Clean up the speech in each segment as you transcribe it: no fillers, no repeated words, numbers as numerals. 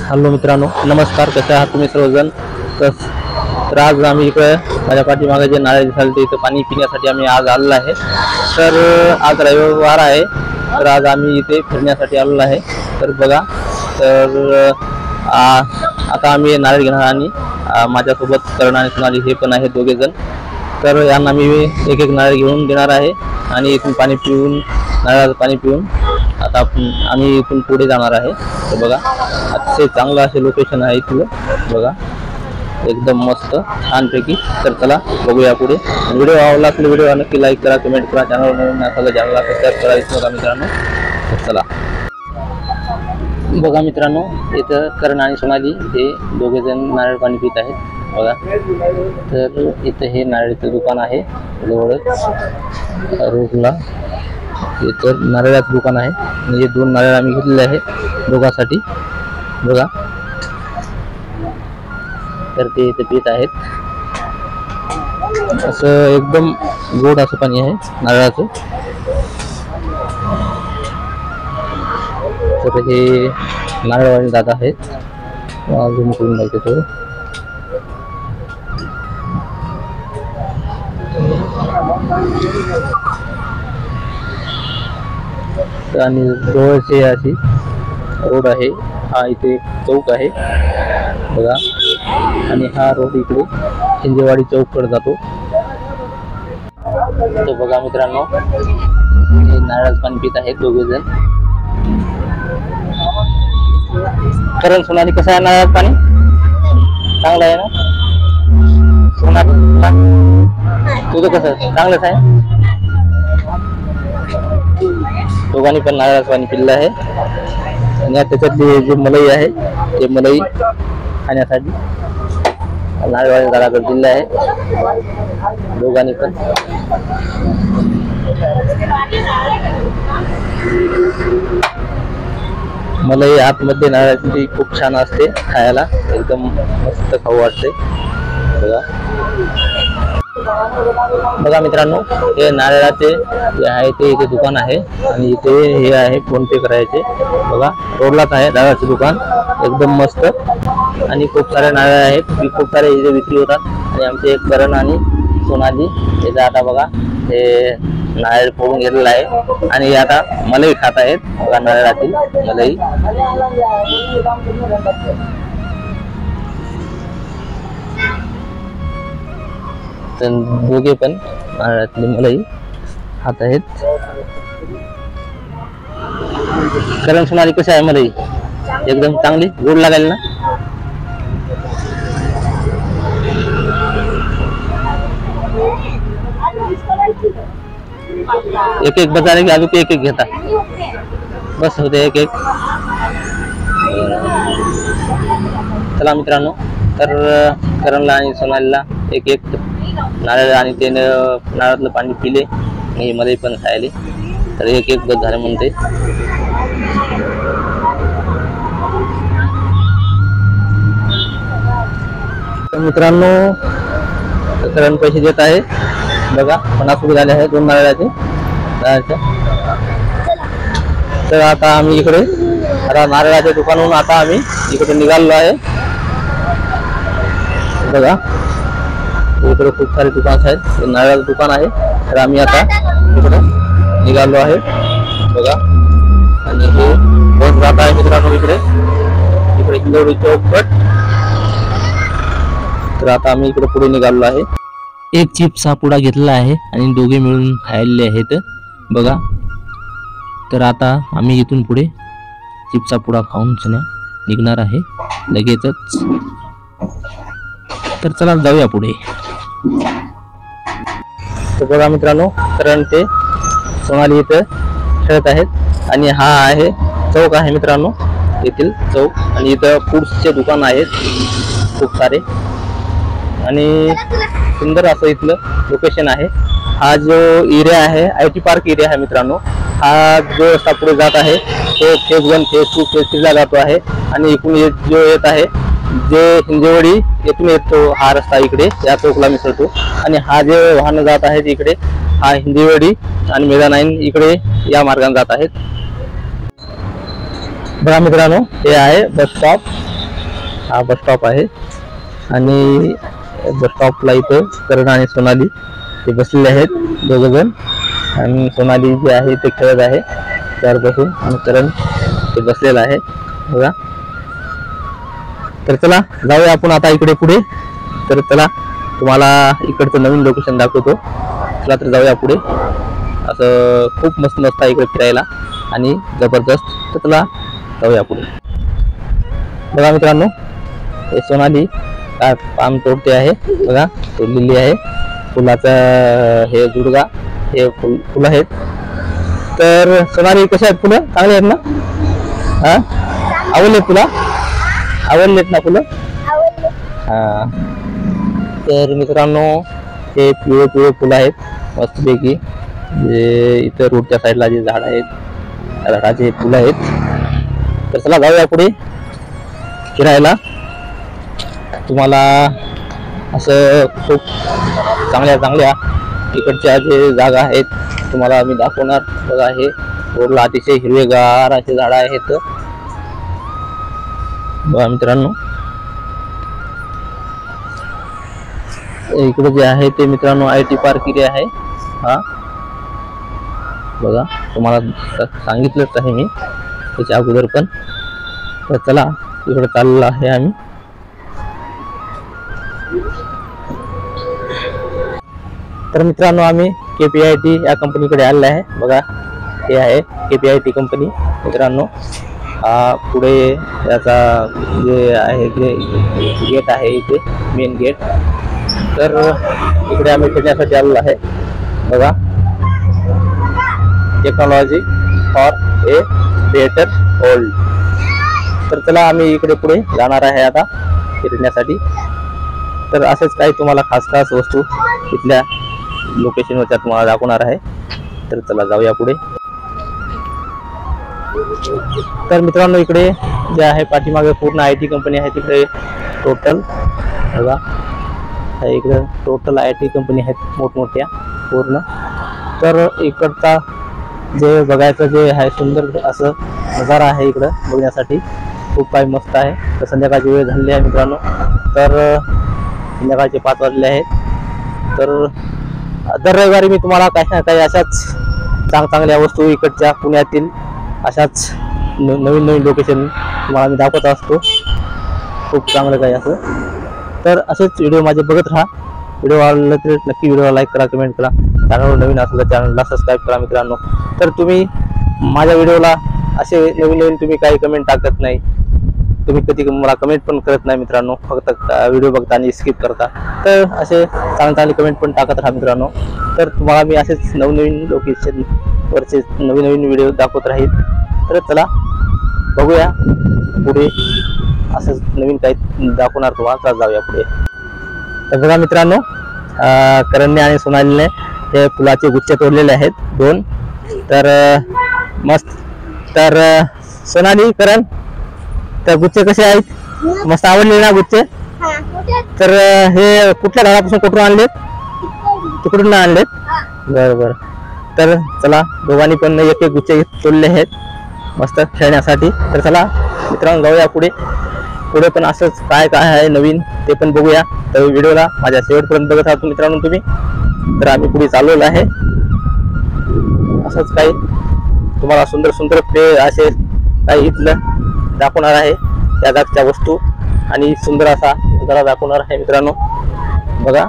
Hello मित्रांनो, नमस्कार. कसे आहात तुम्ही सर्वजण? तर आज आम्ही इकडे माझ्या पाठीमागे जे नारळ दिसाल ते इथं पाणी पिण्यासाठी आम्ही आज आलेलो आहे. तर आज रविवार आहे, तर आज आम्ही इथे फिरण्यासाठी आलेलो आहे. तर बघा, तर आता आम्ही नारळ घेणार आणि माझ्यासोबत करण आणि सोनाली हे पण आहेत दोघे जण. तर यांना मी एक एक नारळ घेऊन देणार आहे आणि इथून पाणी पिऊन नारळाचं पाणी पिऊन आता आम्ही इथून पुढे जाणार आहे. तर बघा, अतिशय चांगलं असे लोकेशन आहे इथलं. बघा, एकदम मस्त छानपैकी. तर चला बघूया पुढे. व्हिडिओ आवडला असेल व्हिडिओ नक्की लाईक करा, कमेंट करा, चॅनलवर नवीन असाल चॅनलला सबस्क्राईब करा विसरू नका मित्रांनो. तर चला बघा मित्रांनो, इथं करण आणि सोनाली हे दोघे जण नारळ पाणी पित आहेत. बघा, तर इथं हे नारळाचं दुकान आहे जवळच रोडला. इथं नारळाचं दुकान आहे आणि हे 2 नारळ आम्ही घेतलेले आहे दोघांसाठी. बघा, तर ते इथे पित आहेत. असं एकदम गोड असं पाणी आहे नारळाचं. तर हे नारळवाले दादा आहेत. अजून करून दाखवतो थोडं. आणि जवळचे अशी रोड आहे. हा इथे चौक आहे बघा, आणि हा रोड इकडे हिंजेवाडी चौककडे जातो. तर बघा मित्रांनो, हे नारळाचं पाणी पित आहेत दोघे जण. करण सोनाली, कसं आहे नारळाचं पाणी? चांगलं आहे ना सोनाली? तुझं कसं? चांगलंच आहे. दोघांनी पण नारळाचं पाणी पिल्लं आहे आणि त्याच्यातली जे मलई आहे ते मलई खाण्यासाठी नारळवाल्या दादाकडे दिलं आहे दोघांनी पण. मलई आतमध्ये नारळाची खूप छान असते खायला, एकदम मस्त खाऊ वाटते. बघा मित्रांनो, हे नारळाचे जे आहे ते इथे दुकान आहे आणि इथे हे आहे फोन पे करायचे. बघा, रोडलाच आहे नारळाचे दुकान, एकदम मस्त. आणि खूप सारे नारळ आहेत, खूप सारे इथे विक्री होतात. आणि आमचे एक करण आणि सोनाली इथे आता बघा हे नारळ फोडून घेतलेलं आहे आणि आता मलई खात आहेत. बघा, नारळातील मलई. तर दोघे पण नारळातली मलई खात आहेत. करण सोनाली, कशी आहे मलई? एकदम चांगली, गोड लागेल ना? एक एक बजारे की अजून एक एक घेता? बस होते एक एक. चला मित्रांनो, तर करणला आणि सोनालीला एक एक नारळ आणि ते नारळातलं पाणी पिले आणि मलई पण खायले. तर एक एक बस झाले म्हणते. तर मित्रांनो, करण पैसे देत आहे. बघा, 50 रुपये झाले आहे 2 नारळाचे. तर आता आम्ही इकडे नारळाच्या दुकानावरून आता आम्ही इकडे निघालो आहे. बघा, इकडे खूप सारे दुकान आहेत, नारळाचं दुकान आहे. तर आम्ही आता इकडे निघालो आहे. बघा, आणि हे बस जात आहे मित्रांनो इकडे हिंजवडी चौकट. तर आता आम्ही इकडे पुढे निघालो आहे. एक चिप्सचा पुडा घेतला आहे आणि दोघे मिळून खायले आहेत. बघा, तर आता आम्ही इथून पुढे चिप्सचा पुडा खाऊन निघणार आहे लगेचच. तर चला जाऊया पुढे. तर बघा मित्रांनो, करण ते सोनाली इथं खेळत आहेत आणि हा आहे चौक आहे मित्रांनो, येथील चौक. आणि इथं फूड्सचे दुकान आहेत खूप सारे आणि सुंदर असं इथलं लोकेशन आहे. हा जो एरिया आहे IT पार्क एरिया आहे मित्रांनो. हा जो रस्ता पुढे जात आहे तो फेज 1, फेज 2, फेज 3 ला जातो आहे. आणि इकडून जो येत आहे जे हिंजेवाडी येथून येतो हा रस्ता इकडे या चौकला मिसळतो. आणि हा जे वाहन जात आहेत इकडे हा हिंजेवाडी आणि मेदानाईन इकडे या मार्गाने जात आहेत. बघा मित्रांनो, हे आहे बस स्टॉप हा बस स्टॉप आहे आणि बस स्टॉपला इथं करण आणि सोनाली ते बसलेले आहेत दोघंजण आणि सोनाली जे आहे ते खेळत आहे त्यावर बसून आणि करण ते बसलेला आहे बघा. तर चला जाऊया आपण आता इकडे पुढे. तर चला तुम्हाला इकडचं नवीन लोकेशन दाखवतो. चला तर जाऊया पुढे. असं खूप मस्त मस्त आहे इकडे फिरायला आणि जबरदस्त. तर चला जाऊया पुढे. बघा मित्रांनो हे सोनाली काय पान तोडते आहे बघा. तोडलेली आहे फुलाचा हे जुडगा हे फुलं आहेत. तर सोनाली कशा आहेत फुलं? चांगली आहेत ना? हा आवडलेत तुला? आवडलेत ना फुलं? हा. तर मित्रांनो हे पिवळे पिवळे फुलं आहेत मस्तपैकी. जे इतर रोडच्या साईडला जे झाड आहेत झाडाचे फुलं आहेत. तर चला जाऊया पुढे फिरायला. तुम्हाला असं खूप चांगल्या चांगल्या इकडच्या जे जागा आहेत तुम्हाला आम्ही दाखवणार. बघा हे रोडला अतिशय हिरवेगार असे झाडं आहेत बघा मित्रांनो. इकडे जे आहे ते मित्रांनो IT पार्क एरिया आहे हा. बघा तुम्हाला सांगितलंच आहे मी त्याच्या अगोदर पण. तर चला इकडे चाललो आहे आम्ही. तर मित्रांनो आम्ही KPIT या कंपनीकडे आलेलो आहे बघा. हे आहे KPIT कंपनी मित्रांनो. हा पुढे याचा जे आहे ते गेट आहे इथे मेन गेट. तर इकडे आम्ही फिरण्यासाठी आलेलो आहे बघा. Technology for a better world. तर चला आम्ही इकडे पुढे जाणार आहे आता फिरण्यासाठी. तर असंच काही तुम्हाला खास खास वस्तू इथल्या लोकेशनवरच्या तुम्हाला दाखवणार आहे. तर चला जाऊया पुढे. तर मित्रांनो इकडे जे आहे पाठीमागे पूर्ण IT कंपनी आहे. तिकडे टोटल बघा इकडे टोटल IT कंपनी आहेत मोठमोठ्या पूर्ण. तर इकडचा जे बघायचं जे आहे सुंदर असं नजारा आहे इकडं बघण्यासाठी खूप काही मस्त आहे. तर संध्याकाळची वेळ झालेली आहे मित्रांनो. तर संध्याकाळचे 5 वाजले आहेत. तर दर रविवारी मी तुम्हाला काही ना काही अशाच चांगल्या वस्तू इकडच्या पुण्यातील अशाच नवीन नवीन लोकेशन तुम्हाला मी दाखवत असतो. खूप चांगलं काही असं. तर असेच व्हिडिओ माझे बघत राहा. व्हिडिओ आवडला तर नक्की व्हिडिओला लाईक करा, कमेंट करा. चॅनलवर नवीन असलं तर चॅनलला सबस्क्राईब करा मित्रांनो. तर तुम्ही माझ्या व्हिडिओला असे नवीन नवीन तुम्ही काही कमेंट टाकत नाही. तुम्ही कधी मला कमेंट पण करत नाही मित्रांनो. फक्त व्हिडिओ बघता आणि स्किप करता. तर असे चांगले कमेंट पण टाकत राहा मित्रांनो. तर तुम्हाला मी असेच नवनवीन लोकेशनवरचे नवीन नवीन व्हिडिओ दाखवत राहील. तर चला बघूया पुढे असंच नवीन काही दाखवणार तुम्हाला. तर जाऊया पुढे. तर बघा मित्रांनो करणने आणि सोनालीने हे फुलाचे गुच्छ तोडलेले आहेत 2. तर मस्त. तर सोनाली करण तर गुच्छ कसे आहेत? मस्त आवडले ना गुच्छ? तर हे कुठल्या झाडापासून कुठून आणलेत? तिकडून आणलेत? बरोबर. तर चला दोघांनी पण एक एक गुच्छ तोडले आहेत मस्त खेळण्यासाठी. तर चला मित्रांनो जाऊया पुढे. पुढे पण असंच काय काय आहे नवीन ते पण बघूया. तर व्हिडिओला माझ्या शेवटपर्यंत बघत आहात मित्रांनो तुम्ही. तर आम्ही पुढे चाललेलो आहे. असंच काही तुम्हाला सुंदर सुंदर असे काही इथलं दाखवणार आहे. त्या जागच्या वस्तू आणि सुंदर असा नजारा दाखवणार आहे मित्रांनो बघा.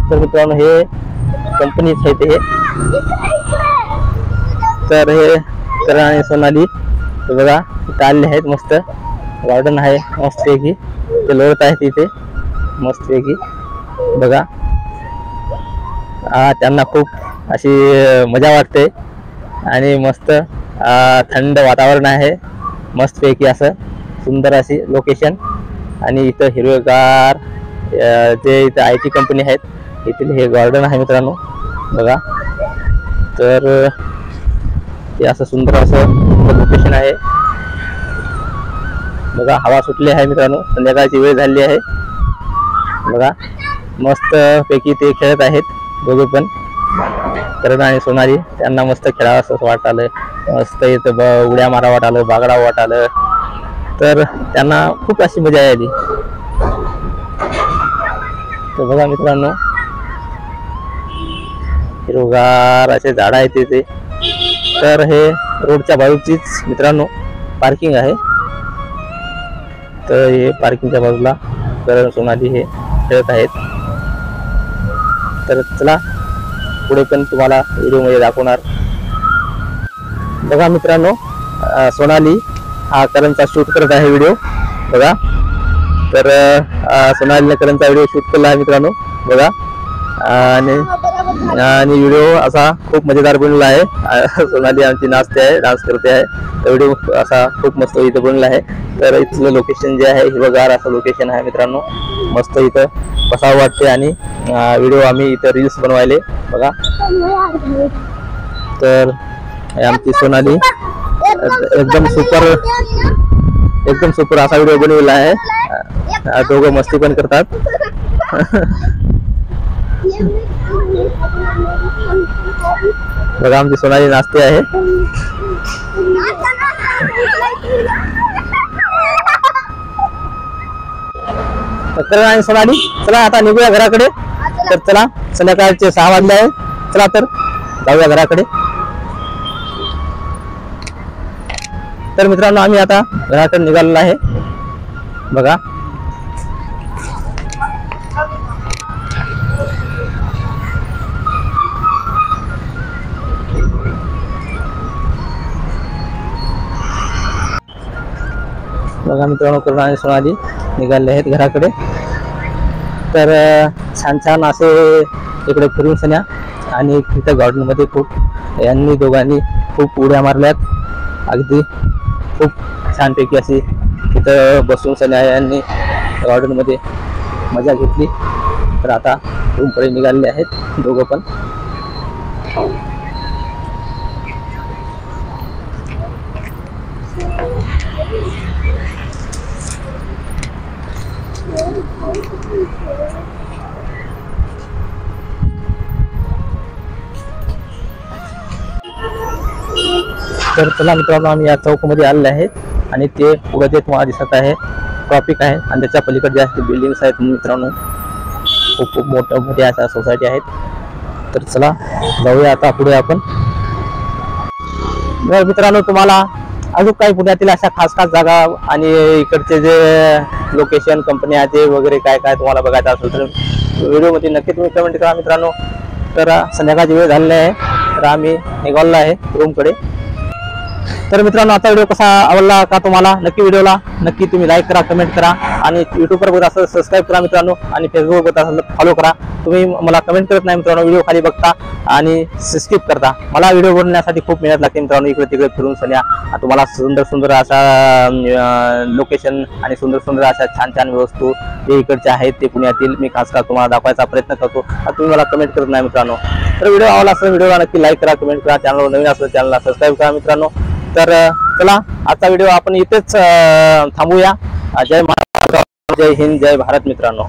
तर मित्रांनो हे कंपनीच आहे ते. तर हे करण आणि सोनाली बघा इथे आलेले आहेत. मस्त गार्डन आहे मस्तपैकी. ते लोळत आहेत इथे मस्तपैकी बघा. त्यांना खूप अशी मजा वाटते आणि मस्त थंड वातावरण आहे मस्तपैकी असं सुंदर अशी लोकेशन. आणि इथं हिरवेगार जे इथं IT कंपनी आहेत इथले हे गार्डन आहे मित्रांनो बघा. तर हे असं सुंदर असं लोकेशन आहे बघा. हवा सुटली आहे मित्रांनो. संध्याकाळची वेळ झाली आहे बघा. मस्त पैकी ते खेळत आहेत दोघे पण करण आणि सोनाली. त्यांना मस्त खेळावं असं वाटलं. मस्त इथं उड्या मारा वाटालं, बागडा वाटालं तर त्यांना खूप अशी मजा आली. तर बघा मित्रांनो, हिरवगार असे झाड आहेत तिथे. तर हे रोडच्या बाजूचीच मित्रांनो पार्किंग आहे. तर हे पार्किंगच्या बाजूला करण सोनाली हे खेळत आहेत. तर चला पुढे पण तुम्हाला व्हिडिओ मध्ये दाखवणार. बघा मित्रांनो, सोनाली हा करणचा शूट करत आहे व्हिडिओ. बघा, तर सोनालीने करणचा व्हिडिओ शूट केला आहे मित्रांनो. बघा, आणि व्हिडिओ असा खूप मजेदार बनवला आहे. सोनाली आमची नाचते आहे, डान्स करते आहे. व्हिडिओ असा खूप मस्त इथं बनवला आहे. तर इथलं लोकेशन जे आहे हिरवगार असं लोकेशन आहे मित्रांनो. मस्त इथं बसावं वाटते आणि व्हिडिओ आम्ही इथं रील्स बनवायले. बघा, तर आमची सोनाली एकदम सुपर असा व्हिडिओ बनवला आहे. दोघं मस्ती पण करतात. बघा, आमची सोनाली नाचते आहे. करण आणि सोनाली, चला आता निघूया घराकडे. तर चला, संध्याकाळचे 6 वाजले आहे. चला तर जाऊया घराकडे. तर मित्रांनो, आम्ही आता घराकडे निघालेलो आहे. बघा, बघा मित्रांनो, करण आणि सोनाली निघाले आहेत घराकडे. तर छान छान असे इकडे फिरून सण्या आणि तिथं गार्डन मध्ये खूप यांनी दोघांनी खूप उड्या मारल्यात. अगदी खूप छानपैकी अशी तिथं बसून सण्या यांनी गार्डन मध्ये मजा घेतली. तर आता रूमकडे निघालेले आहेत दोघं पण. तर चला मित्रांनो, आम्ही या चौकमध्ये आलेले आहेत आणि ते पुढे जे तुम्हाला दिसत आहे ट्रॉफिक आहे आणि त्याच्या पलीकडे जे आहे बिल्डिंग्स आहेत मित्रांनो. खूप खूप मोठ्या अशा सोसायटी आहेत. तर चला जाऊया आता पुढे आपण. तर मित्रांनो, तुम्हाला अजून काही पुण्यातील अशा खास जागा आणि इकडचे जे लोकेशन कंपन्याचे वगैरे काय काय तुम्हाला बघायचं असेल तर व्हिडिओमध्ये नक्की तुम्ही कमेंट करा मित्रांनो. तर संध्याकाळची वेळ झालेली आहे. तर आम्ही निघालेलो आहे रूमकडे. तर मित्रांनो, आता व्हिडिओ कसा आवडला का तुम्हाला, नक्की व्हिडिओला नक्की तुम्ही लाईक करा, कमेंट करा आणि युट्यूबवर बघत असाल सबस्क्राईब करा मित्रांनो आणि फेसबुकवर बघत असाल तर फॉलो करा. तुम्ही मला कमेंट करत नाही मित्रांनो, व्हिडिओ खाली बघता आणि स्किप करता. मला व्हिडिओ बनवण्यासाठी खूप मेहनत लागते मित्रांनो. इकडे तिकडे फिरून सण्या तुम्हाला सुंदर अशा लोकेशन आणि सुंदर अशा छान वस्तू जे इकडचे आहेत ते पुण्यातील मी खास तुम्हाला दाखवायचा प्रयत्न करतो. तुम्ही मला कमेंट करत नाही मित्रांनो. तर व्हिडिओ आवडला असेल व्हिडिओला नक्की लाईक करा, कमेंट करा. चॅनलवर नवीन असेल चॅनलला सबस्क्राईब करा मित्रांनो. तर चला, आजचा व्हिडिओ आपण इथेच थांबूया. जय महाराष्ट्र, जय हिंद, जय भारत मित्रांनो.